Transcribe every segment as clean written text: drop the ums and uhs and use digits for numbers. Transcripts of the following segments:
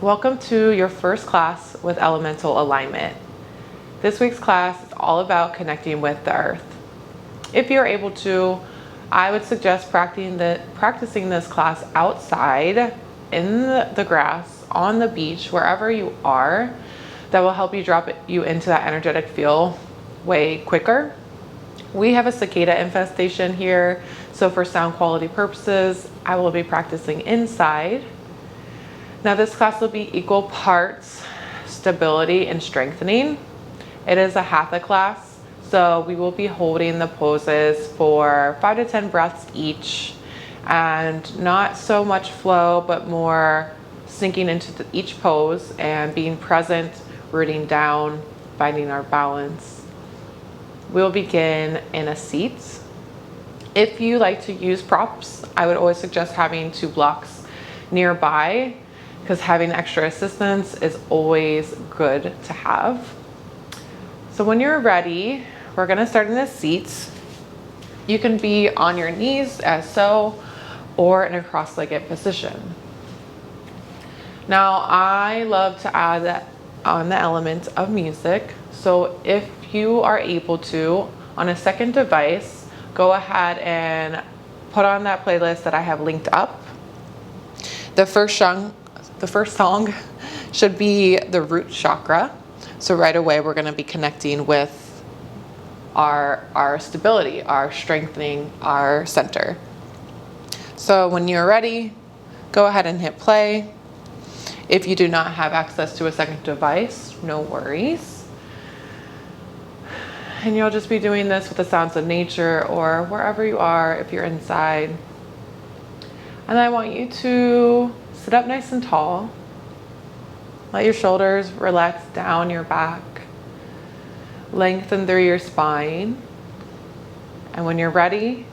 Welcome to your first class with elemental alignment. This week's class is all about connecting with the earth. If you're able to, I would suggest practicing this class outside, in the grass, on the beach, wherever you are. That will help you drop you into that energetic feel way quicker. We have a cicada infestation here, so for sound quality purposes, I will be practicing inside. Now this class will be equal parts stability and strengthening. It is a Hatha class, so we will be holding the poses for 5 to 10 breaths each, and not so much flow, but more sinking into each pose and being present, rooting down, finding our balance. We'll begin in a seat. If you like to use props, I would always suggest having 2 blocks nearby, because having extra assistance is always good to have. So when you're ready, we're gonna start in the seat. You can be on your knees as so, or in a cross-legged position. Now, I love to add on the element of music. So if you are able to, on a second device, go ahead and put on that playlist that I have linked up. The first song should be the root chakra. So right away, we're going to be connecting with our stability, our strengthening, our center. So when you're ready, go ahead and hit play. If you do not have access to a second device, no worries. And you'll just be doing this with the sounds of nature or wherever you are if you're inside. And I want you to sit up nice and tall. Let your shoulders relax down your back. Lengthen through your spine. And when you're ready,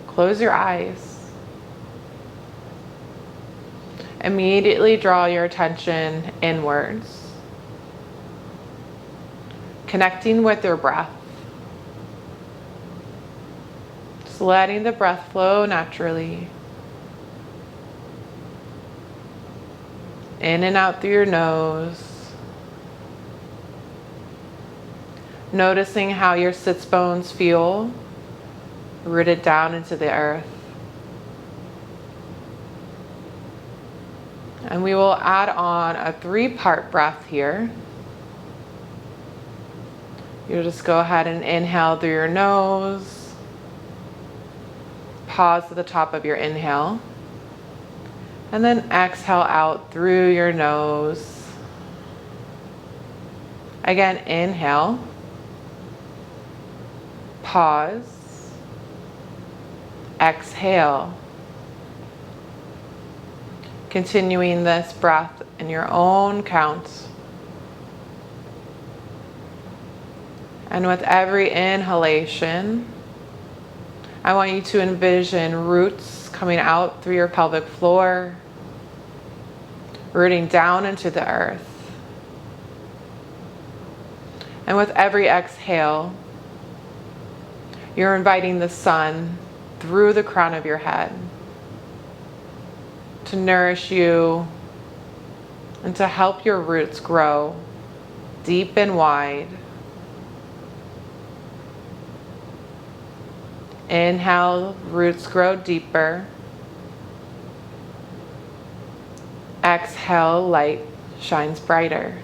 close your eyes. Immediately draw your attention inwards, connecting with your breath. Just letting the breath flow naturally. In and out through your nose. Noticing how your sits bones feel, rooted down into the earth. And we will add on a 3-part breath here. You'll just go ahead and inhale through your nose. Pause at the top of your inhale. And then exhale out through your nose. Again, inhale. Pause. Exhale. Continuing this breath in your own count. And with every inhalation, I want you to envision roots coming out through your pelvic floor, rooting down into the earth. And with every exhale, you're inviting the sun through the crown of your head to nourish you and to help your roots grow deep and wide. Inhale, roots grow deeper. Exhale, light shines brighter.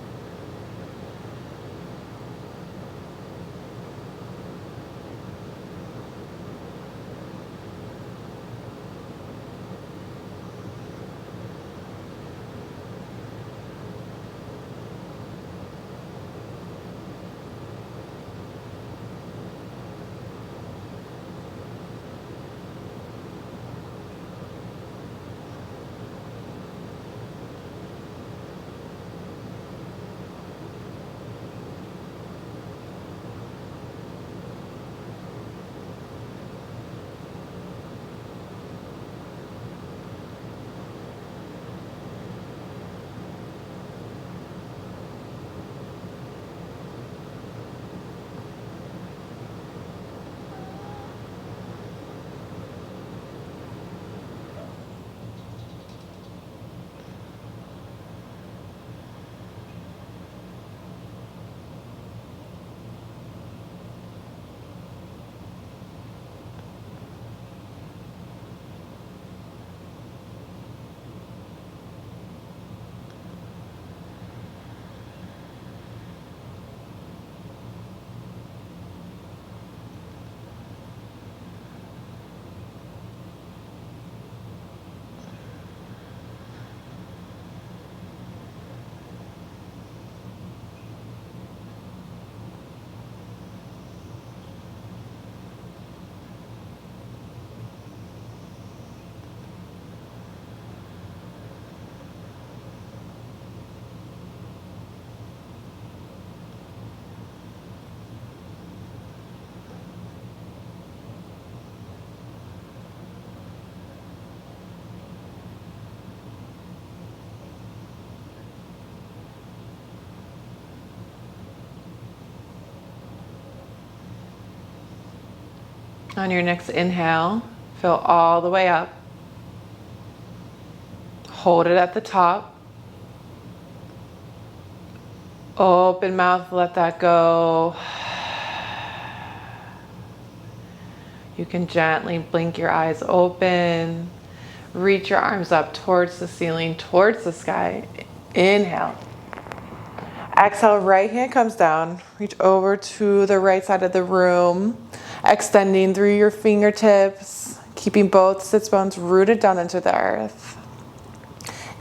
On your next inhale, fill all the way up. Hold it at the top. Open mouth, let that go. You can gently blink your eyes open. Reach your arms up towards the ceiling, towards the sky. Inhale. Exhale, right hand comes down. Reach over to the right side of the room, extending through your fingertips, keeping both sits bones rooted down into the earth.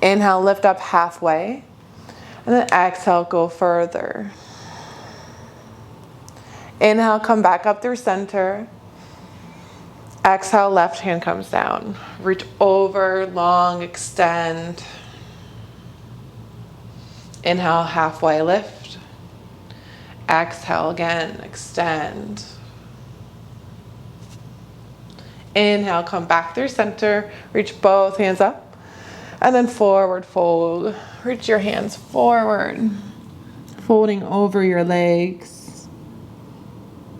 Inhale, lift up halfway, and then exhale, go further. Inhale, come back up through center. Exhale, left hand comes down. Reach over, long, extend. Inhale, halfway lift. Exhale again, extend. Inhale, come back through center. Reach both hands up. And then forward fold. Reach your hands forward. Folding over your legs.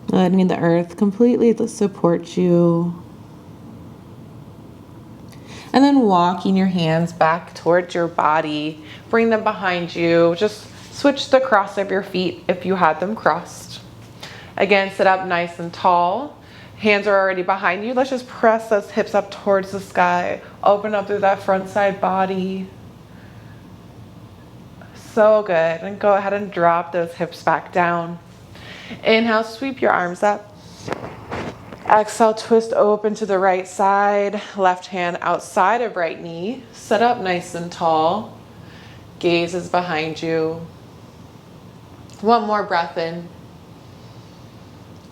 Letting the earth completely support you. And then walking your hands back towards your body. Bring them behind you. Just switch the cross of your feet if you had them crossed. Again, sit up nice and tall. Hands are already behind you. Let's just press those hips up towards the sky. Open up through that front side body. So good. And go ahead and drop those hips back down. Inhale, sweep your arms up. Exhale, twist open to the right side. Left hand outside of right knee. Sit up nice and tall. Gaze is behind you. One more breath in.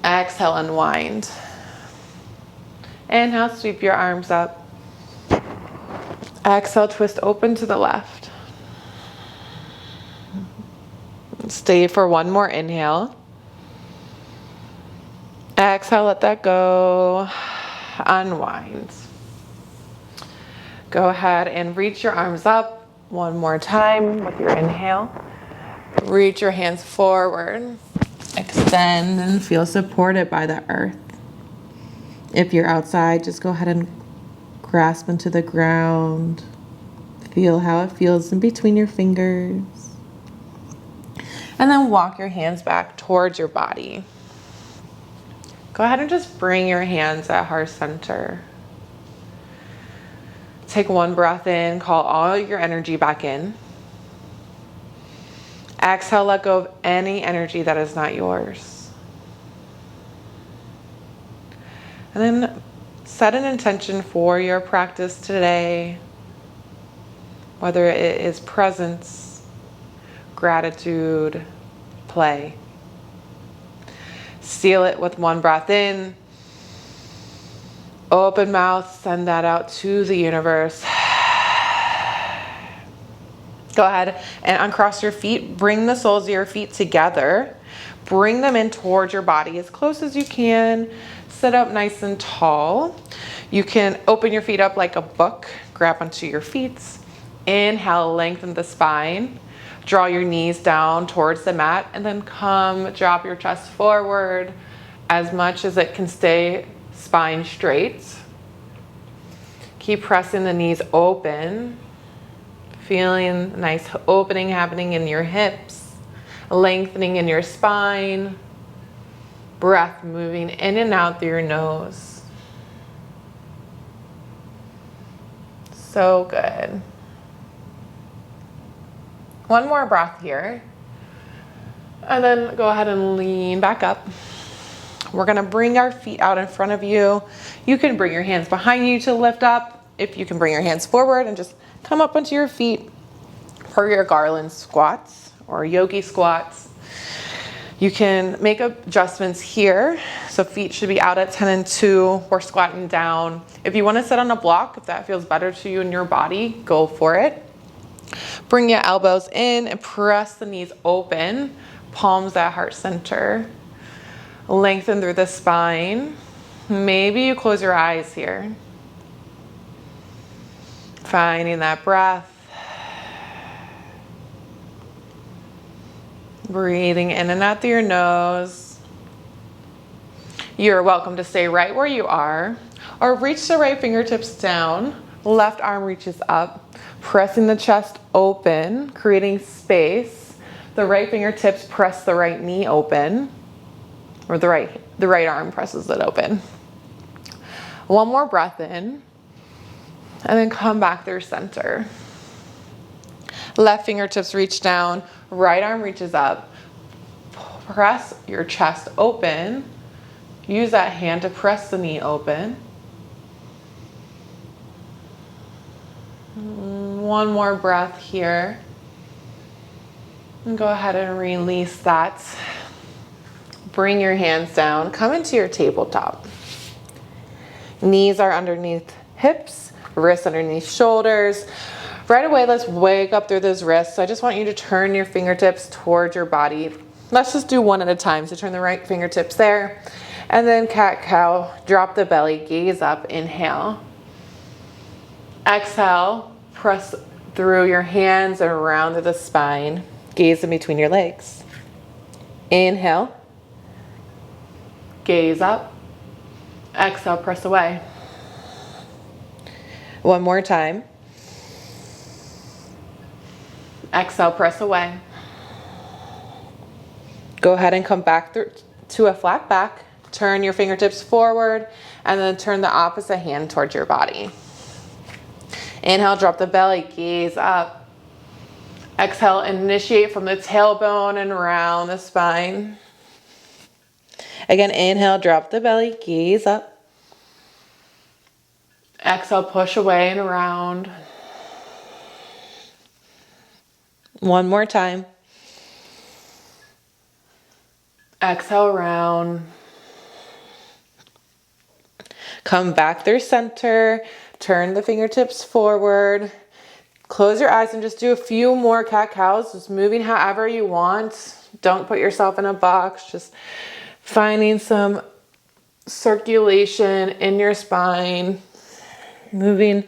Exhale, unwind. Inhale, sweep your arms up. Exhale, twist open to the left. Stay for one more inhale. Exhale, let that go. Unwind. Go ahead and reach your arms up one more time with your inhale. Reach your hands forward. Extend and feel supported by the earth. If you're outside, just go ahead and grasp into the ground. Feel how it feels in between your fingers. And then walk your hands back towards your body. Go ahead and just bring your hands at heart center. Take one breath in, call all your energy back in. Exhale, let go of any energy that is not yours. And then set an intention for your practice today, whether it is presence, gratitude, play. Seal it with one breath in. Open mouth, send that out to the universe. Go ahead and uncross your feet. Bring the soles of your feet together. Bring them in towards your body as close as you can. Sit up nice and tall. You can open your feet up like a book. Grab onto your feet. Inhale, lengthen the spine. Draw your knees down towards the mat and then come drop your chest forward as much as it can stay spine straight. Keep pressing the knees open. Feeling nice opening happening in your hips, lengthening in your spine. Breath moving in and out through your nose. So good. One more breath here. And then go ahead and lean back up. We're gonna bring our feet out in front of you. You can bring your hands behind you to lift up. If you can bring your hands forward and just come up onto your feet for your garland squats or yogi squats. You can make adjustments here. So feet should be out at 10 and 2. We're squatting down. If you want to sit on a block, if that feels better to you and your body, go for it. Bring your elbows in and press the knees open. Palms at heart center. Lengthen through the spine. Maybe you close your eyes here. Finding that breath. Breathing in and out through your nose. You're welcome to stay right where you are or reach the right fingertips down. Left arm reaches up, pressing the chest open, creating space. The right fingertips press the right knee open, or the right arm presses it open. One more breath in, and then come back through center. Left fingertips reach down, right arm reaches up. Press your chest open. Use that hand to press the knee open. One more breath here. And go ahead and release that. Bring your hands down. Come into your tabletop. Knees are underneath hips, wrists underneath shoulders. Right away, let's wake up through those wrists. So I just want you to turn your fingertips towards your body. Let's just do one at a time. So turn the right fingertips there. And then cat-cow, drop the belly, gaze up, inhale. Exhale, press through your hands and around to the spine. Gaze in between your legs. Inhale. Gaze up. Exhale, press away. One more time. Exhale, press away. Go ahead and come back to a flat back. Turn your fingertips forward and then turn the opposite hand towards your body. Inhale, drop the belly, gaze up. Exhale, initiate from the tailbone and round the spine. Again, inhale, drop the belly, gaze up. Exhale, push away and around. One more time. Exhale, round. Come back through center. Turn the fingertips forward. Close your eyes and just do a few more cat-cows. Just moving however you want. Don't put yourself in a box. Just finding some circulation in your spine. Moving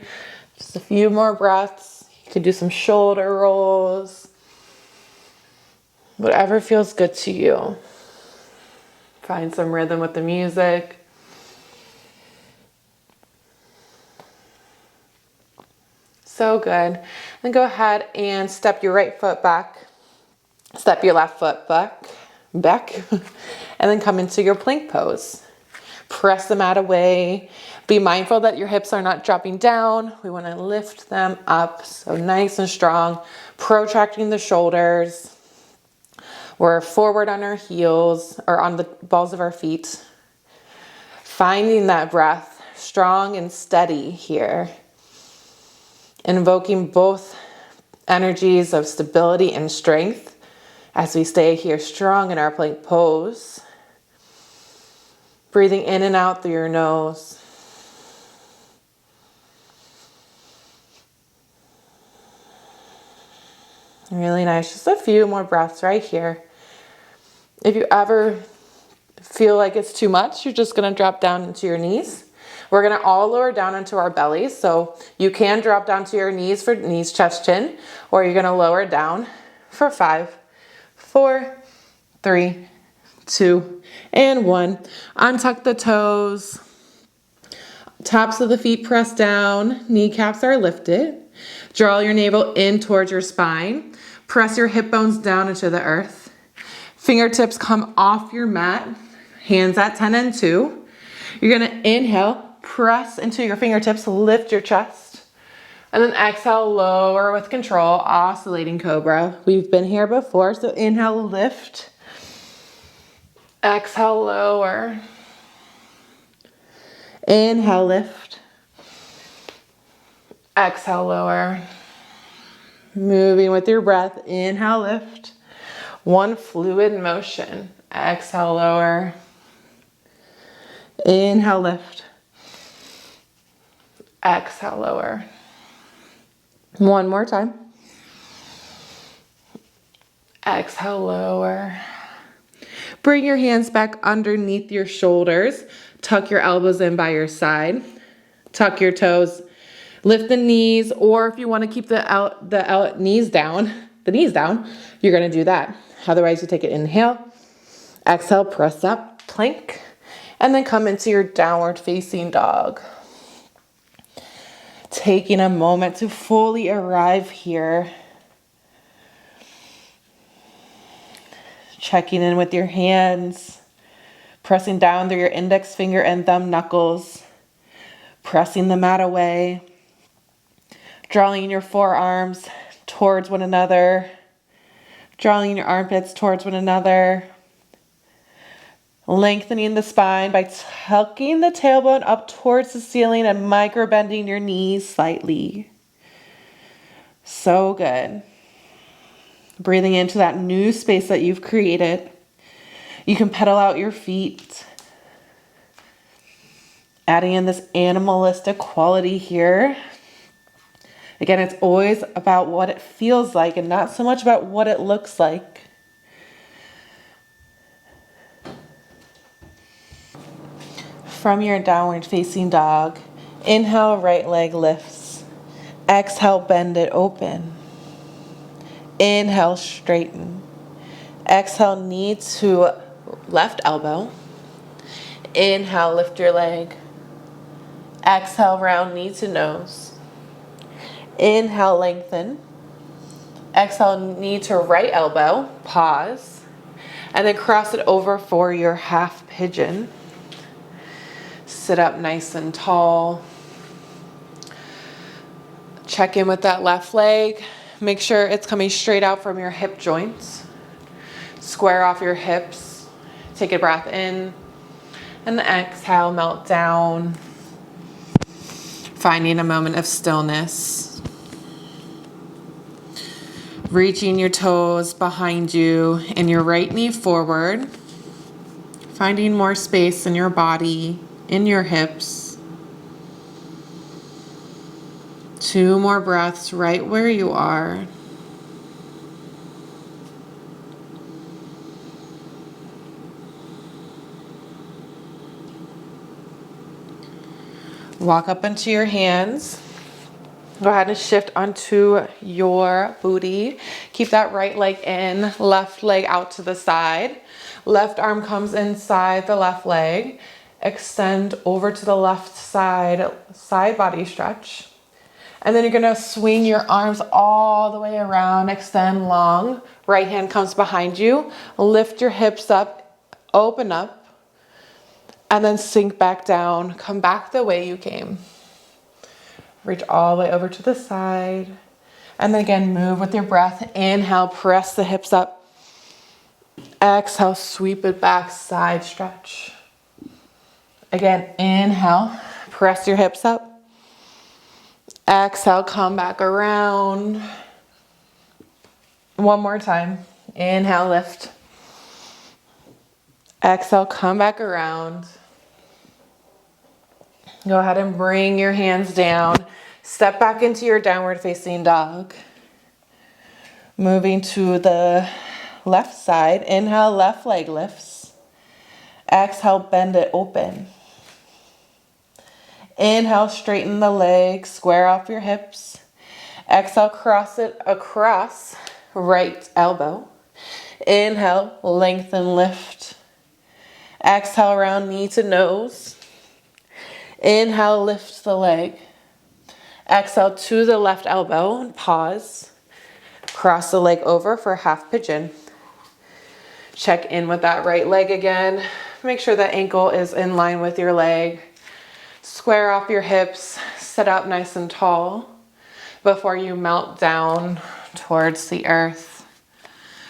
just a few more breaths. You could do some shoulder rolls. Whatever feels good to you. Find some rhythm with the music. So good. Then go ahead and step your right foot back. Step your left foot back. And then come into your plank pose. Press the mat away. Be mindful that your hips are not dropping down. We want to lift them up. So nice and strong. Protracting the shoulders. We're forward on our heels or on the balls of our feet. Finding that breath strong and steady here. Invoking both energies of stability and strength as we stay here strong in our plank pose. Breathing in and out through your nose. Really nice. Just a few more breaths right here. If you ever feel like it's too much, you're just going to drop down into your knees. We're going to all lower down into our bellies. So you can drop down to your knees for knees, chest, chin, or you're going to lower down for 5, 4, 3, 2, and 1. Untuck the toes. Tops of the feet press down. Kneecaps are lifted. Draw your navel in towards your spine. Press your hip bones down into the earth. Fingertips come off your mat. Hands at 10 and 2. You're going to inhale. Press into your fingertips, lift your chest, and then exhale, lower with control, oscillating cobra. We've been here before, so inhale, lift, exhale, lower, inhale, lift, exhale, lower, moving with your breath, inhale, lift, one fluid motion, exhale, lower, inhale, lift, exhale, lower. One more time. Exhale, lower. Bring your hands back underneath your shoulders. Tuck your elbows in by your side. Tuck your toes. Lift the knees, or if you want to keep the knees down, you're going to do that. Otherwise, you take an inhale. Exhale, press up, plank. And then come into your downward facing dog. Taking a moment to fully arrive here. Checking in with your hands. Pressing down through your index finger and thumb knuckles. Pressing the mat away. Drawing your forearms towards one another. Drawing your armpits towards one another. Lengthening the spine by tucking the tailbone up towards the ceiling and micro bending your knees slightly. So good. Breathing into that new space that you've created. You can pedal out your feet. Adding in this animalistic quality here. Again, it's always about what it feels like and not so much about what it looks like. From your downward facing dog, inhale, right leg lifts. Exhale, bend it open. Inhale, straighten. Exhale, knee to left elbow. Inhale, lift your leg. Exhale, round knee to nose. Inhale, lengthen. Exhale, knee to right elbow. Pause. And then cross it over for your half pigeon. Sit up nice and tall. Check in with that left leg. Make sure it's coming straight out from your hip joints. Square off your hips. Take a breath in. And exhale, melt down. Finding a moment of stillness. Reaching your toes behind you and your right knee forward. Finding more space in your body. In your hips. 2 more breaths right where you are. Walk up into your hands. Go ahead and shift onto your booty. Keep that right leg in, left leg out to the side. Left arm comes inside the left leg. Extend over to the left side, side body stretch. And then you're gonna swing your arms all the way around, extend long. Right hand comes behind you. Lift your hips up, open up, and then sink back down. Come back the way you came. Reach all the way over to the side. And then again, move with your breath. Inhale, press the hips up. Exhale, sweep it back, side stretch. Again, inhale, press your hips up. Exhale, come back around. One more time. Inhale, lift. Exhale, come back around. Go ahead and bring your hands down. Step back into your downward facing dog. Moving to the left side. Inhale, left leg lifts. Exhale, bend it open. Inhale, straighten the legs, square off your hips. Exhale, cross it across right elbow. Inhale, lengthen, lift. Exhale, round knee to nose. Inhale, lift the leg. Exhale to the left elbow and pause. Cross the leg over for half pigeon. Check in with that right leg again. Make sure the ankle is in line with your leg. Square off your hips, sit up nice and tall before you melt down towards the earth.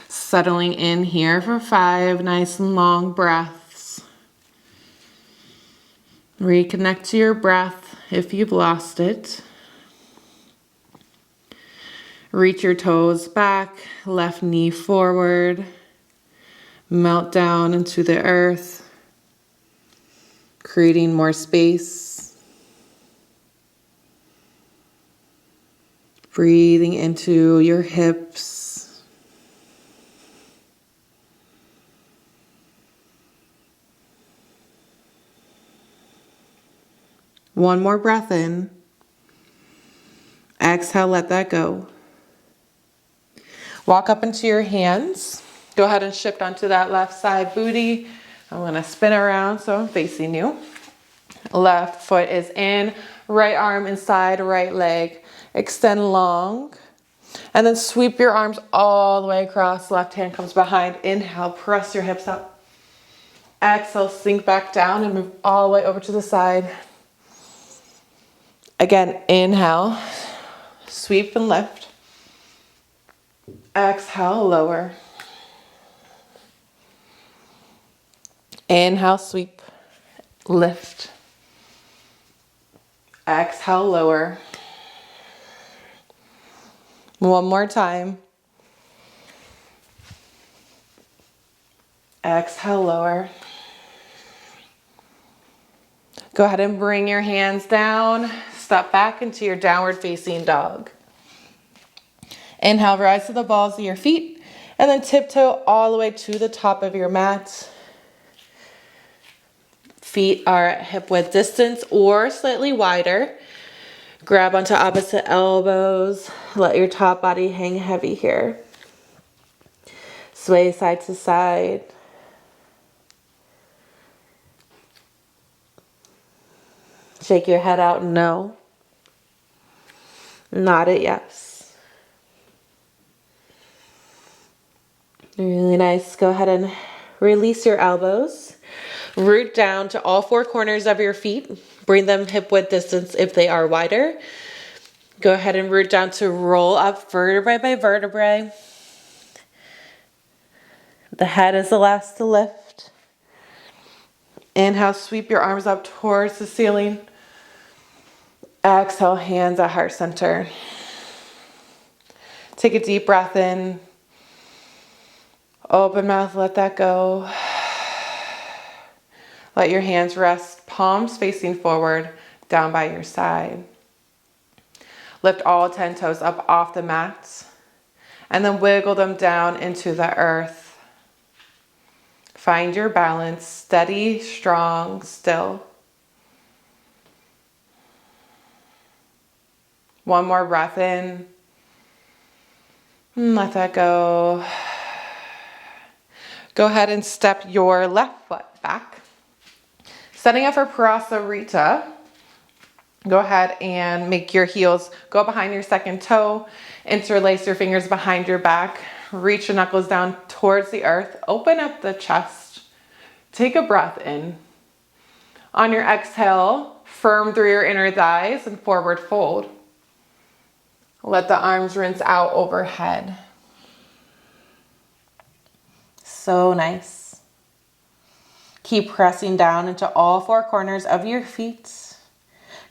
Settling in here for 5 nice and long breaths. Reconnect to your breath if you've lost it. Reach your toes back, left knee forward. Melt down into the earth. Creating more space. Breathing into your hips. One more breath in. Exhale, let that go. Walk up into your hands. Go ahead and shift onto that left side booty. I'm gonna spin around so I'm facing you. Left foot is in, right arm inside, right leg. Extend long. And then sweep your arms all the way across. Left hand comes behind. Inhale, press your hips up. Exhale, sink back down and move all the way over to the side. Again, inhale, sweep and lift. Exhale, lower. Inhale, sweep, lift. Exhale, lower. One more time. Exhale, lower. Go ahead and bring your hands down. Step back into your downward facing dog. Inhale, rise to the balls of your feet, and then tiptoe all the way to the top of your mat. Feet are at hip width distance or slightly wider. Grab onto opposite elbows. Let your top body hang heavy here. Sway side to side. Shake your head out, no. Nod it, yes. Really nice. Go ahead and release your elbows. Root down to all four corners of your feet. Bring them hip width distance if they are wider. Go ahead and root down to roll up vertebrae by vertebrae. The head is the last to lift. Inhale, sweep your arms up towards the ceiling. Exhale, hands at heart center. Take a deep breath in. Open mouth, let that go. Let your hands rest, palms facing forward, down by your side. Lift all 10 toes up off the mat, and then wiggle them down into the earth. Find your balance, steady, strong, still. One more breath in. Let that go. Go ahead and step your left foot back. Setting up for Prasarita. Go ahead and make your heels go behind your second toe. Interlace your fingers behind your back. Reach your knuckles down towards the earth. Open up the chest. Take a breath in. On your exhale, firm through your inner thighs and forward fold. Let the arms rinse out overhead. So nice. Keep pressing down into all four corners of your feet.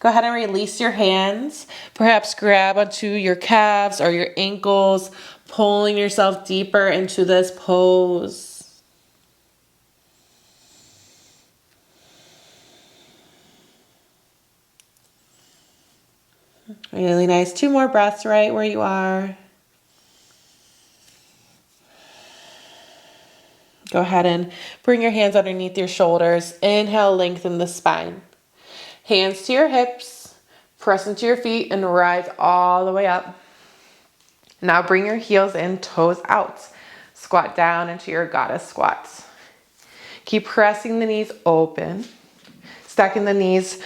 Go ahead and release your hands. Perhaps grab onto your calves or your ankles, pulling yourself deeper into this pose. Really nice. 2 more breaths right where you are. Go ahead and bring your hands underneath your shoulders. Inhale, lengthen the spine. Hands to your hips. Press into your feet and rise all the way up. Now bring your heels in, toes out. Squat down into your goddess squats. Keep pressing the knees open. Stacking the knees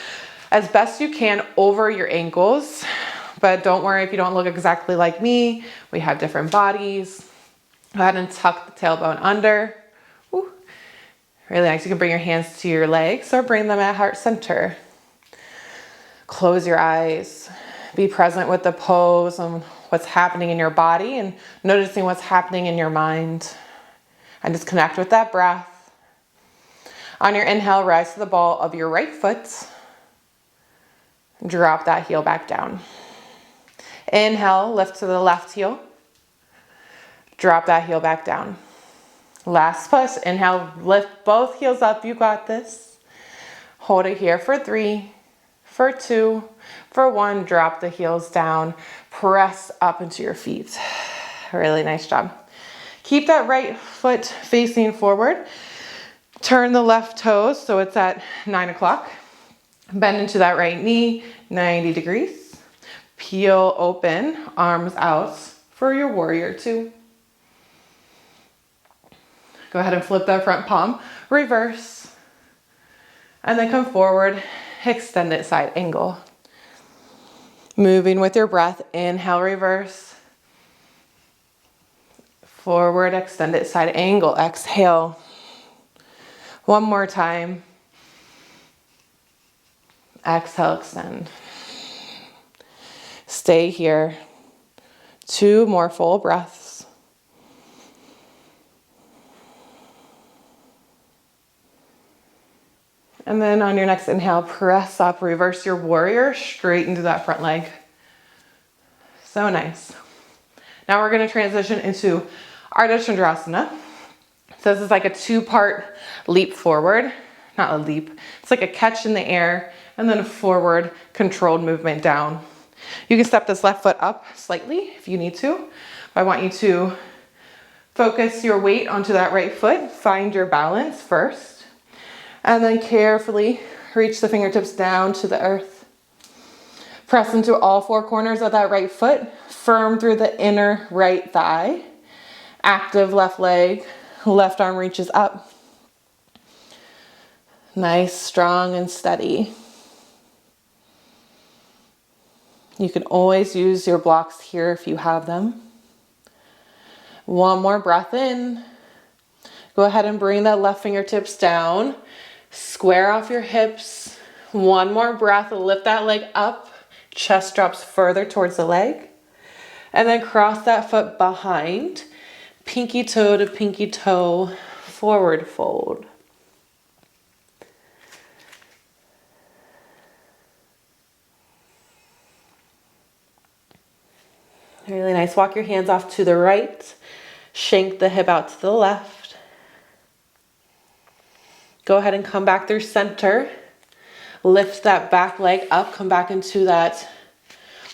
as best you can over your ankles. But don't worry if you don't look exactly like me. We have different bodies. Go ahead and tuck the tailbone under. Woo. Really nice. You can bring your hands to your legs or bring them at heart center. Close your eyes. Be present with the pose and what's happening in your body and noticing what's happening in your mind. And just connect with that breath. On your inhale, rise to the ball of your right foot. Drop that heel back down. Inhale, lift to the left heel. Drop that heel back down. Last push. Inhale, lift both heels up. You got this. Hold it here for 3, for 2, for 1. Drop the heels down. Press up into your feet. Really nice job. Keep that right foot facing forward. Turn the left toes so it's at 9 o'clock. Bend into that right knee, 90 degrees. Peel open, arms out for your warrior 2. Go ahead and flip that front palm. reverse, and then come forward, extended side angle. Moving with your breath, inhale, reverse, forward, extended side angle, exhale. One more time. Exhale, extend. Stay here. 2 more full breaths. And then on your next inhale, press up, reverse your warrior, straight into that front leg. So nice. Now we're going to transition into Ardha Chandrasana. So this is like a 2-part leap forward, not a leap. It's like a catch in the air and then a forward controlled movement down. You can step this left foot up slightly if you need to. I want you to focus your weight onto that right foot. Find your balance first. And then carefully reach the fingertips down to the earth. Press into all 4 corners of that right foot. Firm through the inner right thigh. Active left leg. Left arm reaches up. Nice, strong, and steady. You can always use your blocks here if you have them. One more breath in. Go ahead and bring that left fingertips down. Square off your hips. One more breath. Lift that leg up. Chest drops further towards the leg. And then cross that foot behind. Pinky toe to pinky toe. Forward fold. Really nice. Walk your hands off to the right. Shank the hip out to the left. Go ahead and come back through center. Lift that back leg up. Come back into that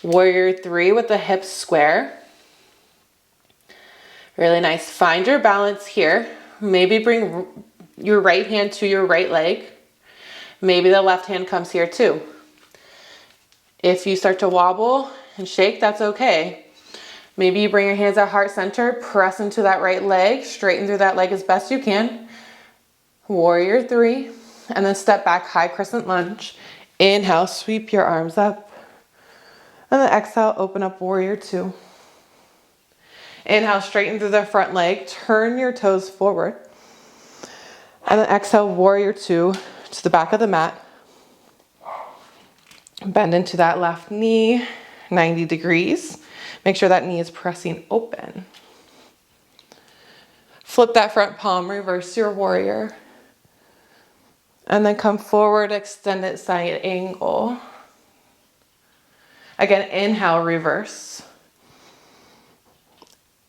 warrior 3 with the hips square. Really nice. Find your balance here. Maybe bring your right hand to your right leg. Maybe the left hand comes here too. If you start to wobble and shake, that's okay. Maybe you bring your hands at heart center, press into that right leg, straighten through that leg as best you can. Warrior 3, and then step back, high crescent lunge. Inhale, sweep your arms up. And then exhale, open up warrior 2. Inhale, straighten through the front leg, turn your toes forward. And then exhale, warrior 2 to the back of the mat. Bend into that left knee, 90 degrees. Make sure that knee is pressing open. Flip that front palm, reverse your warrior. And then come forward, extended side angle. Again, inhale, reverse.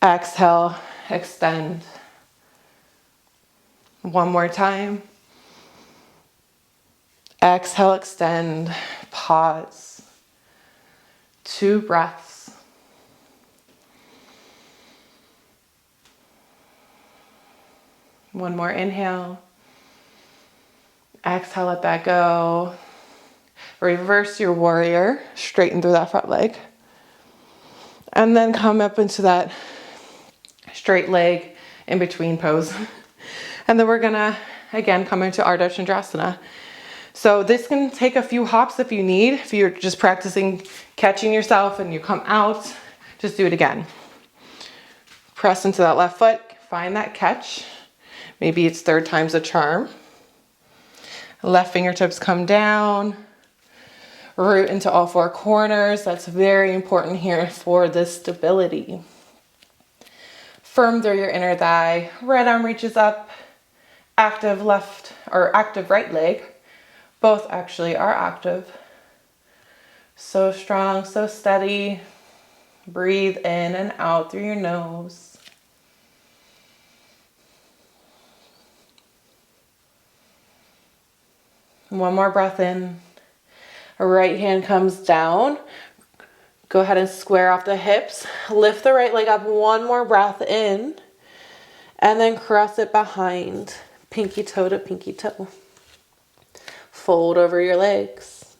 Exhale, extend. One more time. Exhale, extend, pause. 2 breaths. One more inhale. Exhale, let that go. Reverse your warrior, straighten through that front leg. And then come up into that straight leg in between pose. And then we're gonna, again, come into Ardha Chandrasana. So this can take a few hops if you need. If you're just practicing catching yourself and you come out, just do it again. Press into that left foot, find that catch. Maybe it's 3rd time's a charm. Left fingertips come down. Root into all 4 corners. That's very important here for this stability. Firm through your inner thigh. Right arm reaches up. Active left or active right leg. Both actually are active. So strong, so steady. Breathe in and out through your nose. One more breath in. Right hand comes down. Go ahead and square off the hips. Lift the right leg up. One more breath in. And then cross it behind. Pinky toe to pinky toe. Fold over your legs.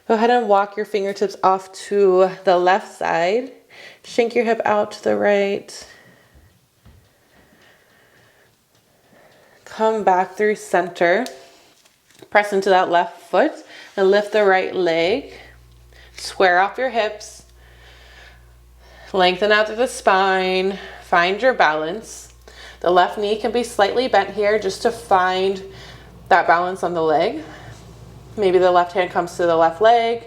Go ahead and walk your fingertips off to the left side. Shank your hip out to the right. Come back through center. Press into that left foot and lift the right leg. Square off your hips. Lengthen out through the spine. Find your balance. The left knee can be slightly bent here just to find that balance on the leg. Maybe the left hand comes to the left leg.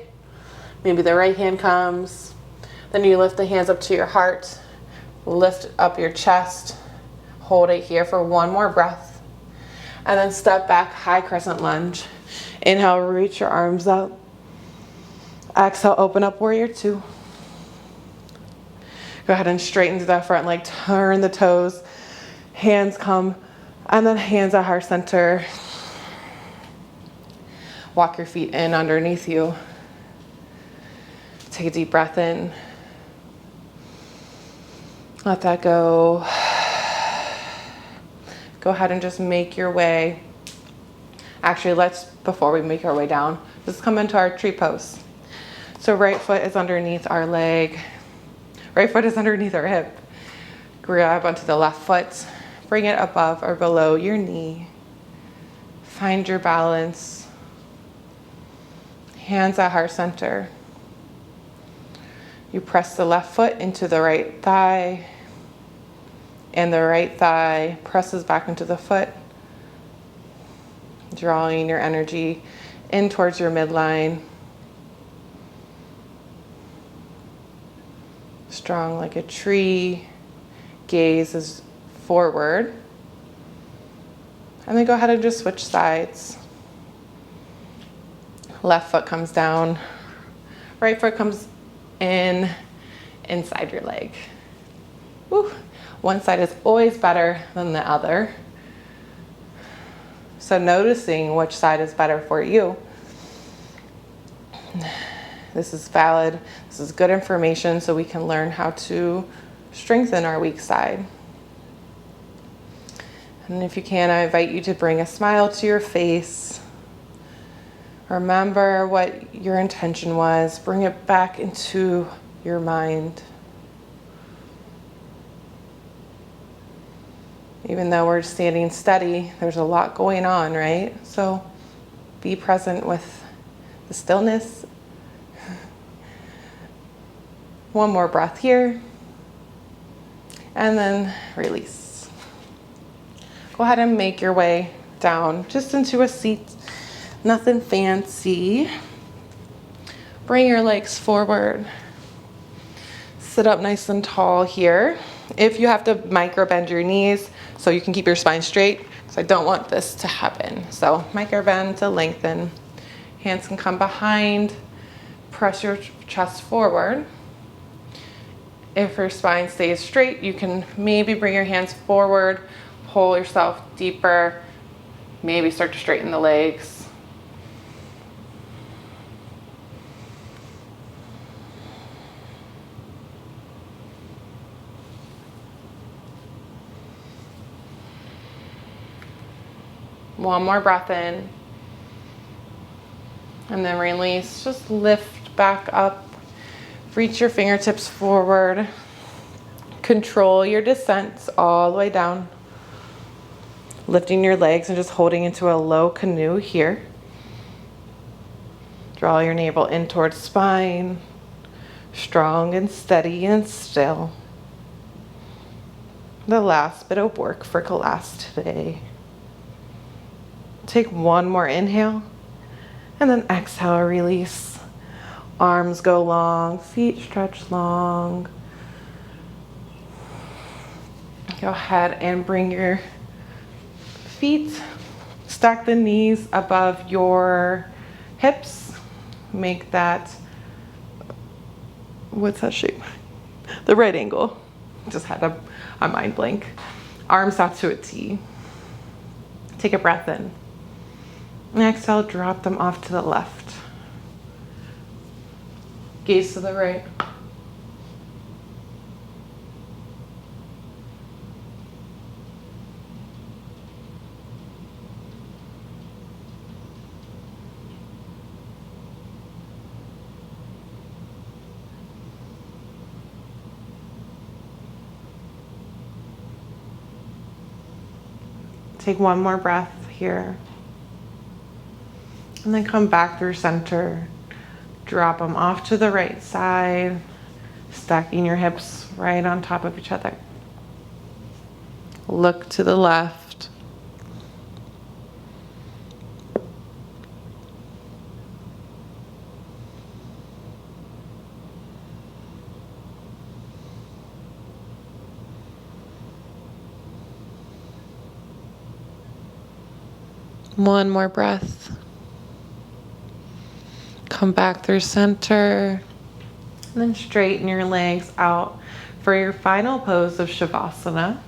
Maybe the right hand comes. Then you lift the hands up to your heart. Lift up your chest. Hold it here for one more breath. And then step back, high crescent lunge. Inhale, reach your arms up. Exhale, open up, warrior two. Go ahead and straighten through that front leg. Turn the toes. Hands come. And then hands at heart center. Walk your feet in underneath you. Take a deep breath in. Let that go. Go ahead and just make your way. Actually, before we make our way down, let's come into our tree pose. So right foot is underneath our leg. Right foot is underneath our hip. Grab onto the left foot. Bring it above or below your knee. Find your balance. Hands at heart center. You press the left foot into the right thigh, and the right thigh presses back into the foot, drawing your energy in towards your midline. Strong like a tree, gaze is forward. And then go ahead and just switch sides. Left foot comes down, right foot comes in, inside your leg. Woo. One side is always better than the other. So noticing which side is better for you. This is valid. This is good information so we can learn how to strengthen our weak side. And if you can, I invite you to bring a smile to your face. Remember what your intention was. Bring it back into your mind. Even though we're standing steady, there's a lot going on, right? So be present with the stillness. One more breath here. And then release. Go ahead and make your way down just into a seat. Nothing fancy. Bring your legs forward. Sit up nice and tall here. If you have to micro bend your knees so you can keep your spine straight, because I don't want this to happen. So micro bend to lengthen. Hands can come behind. Press your chest forward. If your spine stays straight, you can maybe bring your hands forward, pull yourself deeper, maybe start to straighten the legs. One more breath in. And then release. Just lift back up. Reach your fingertips forward. Control your descents all the way down. Lifting your legs and just holding into a low canoe here. Draw your navel in towards spine. Strong and steady and still. The last bit of work for class today. Take one more inhale and then exhale, release. Arms go long, feet stretch long. Go ahead and bring your feet, stack the knees above your hips. Make that, what's that shape? The right angle. Just had a mind blank. Arms out to a T. Take a breath in. And exhale, drop them off to the left. Gaze to the right. Take one more breath here. And then come back through center. Drop them off to the right side, stacking your hips right on top of each other. Look to the left. One more breath. Come back through center. And then straighten your legs out for your final pose of Shavasana.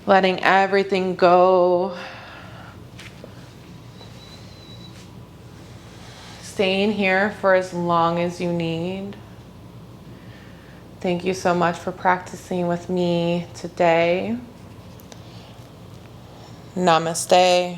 Letting everything go. Staying here for as long as you need. Thank you so much for practicing with me today. Namaste.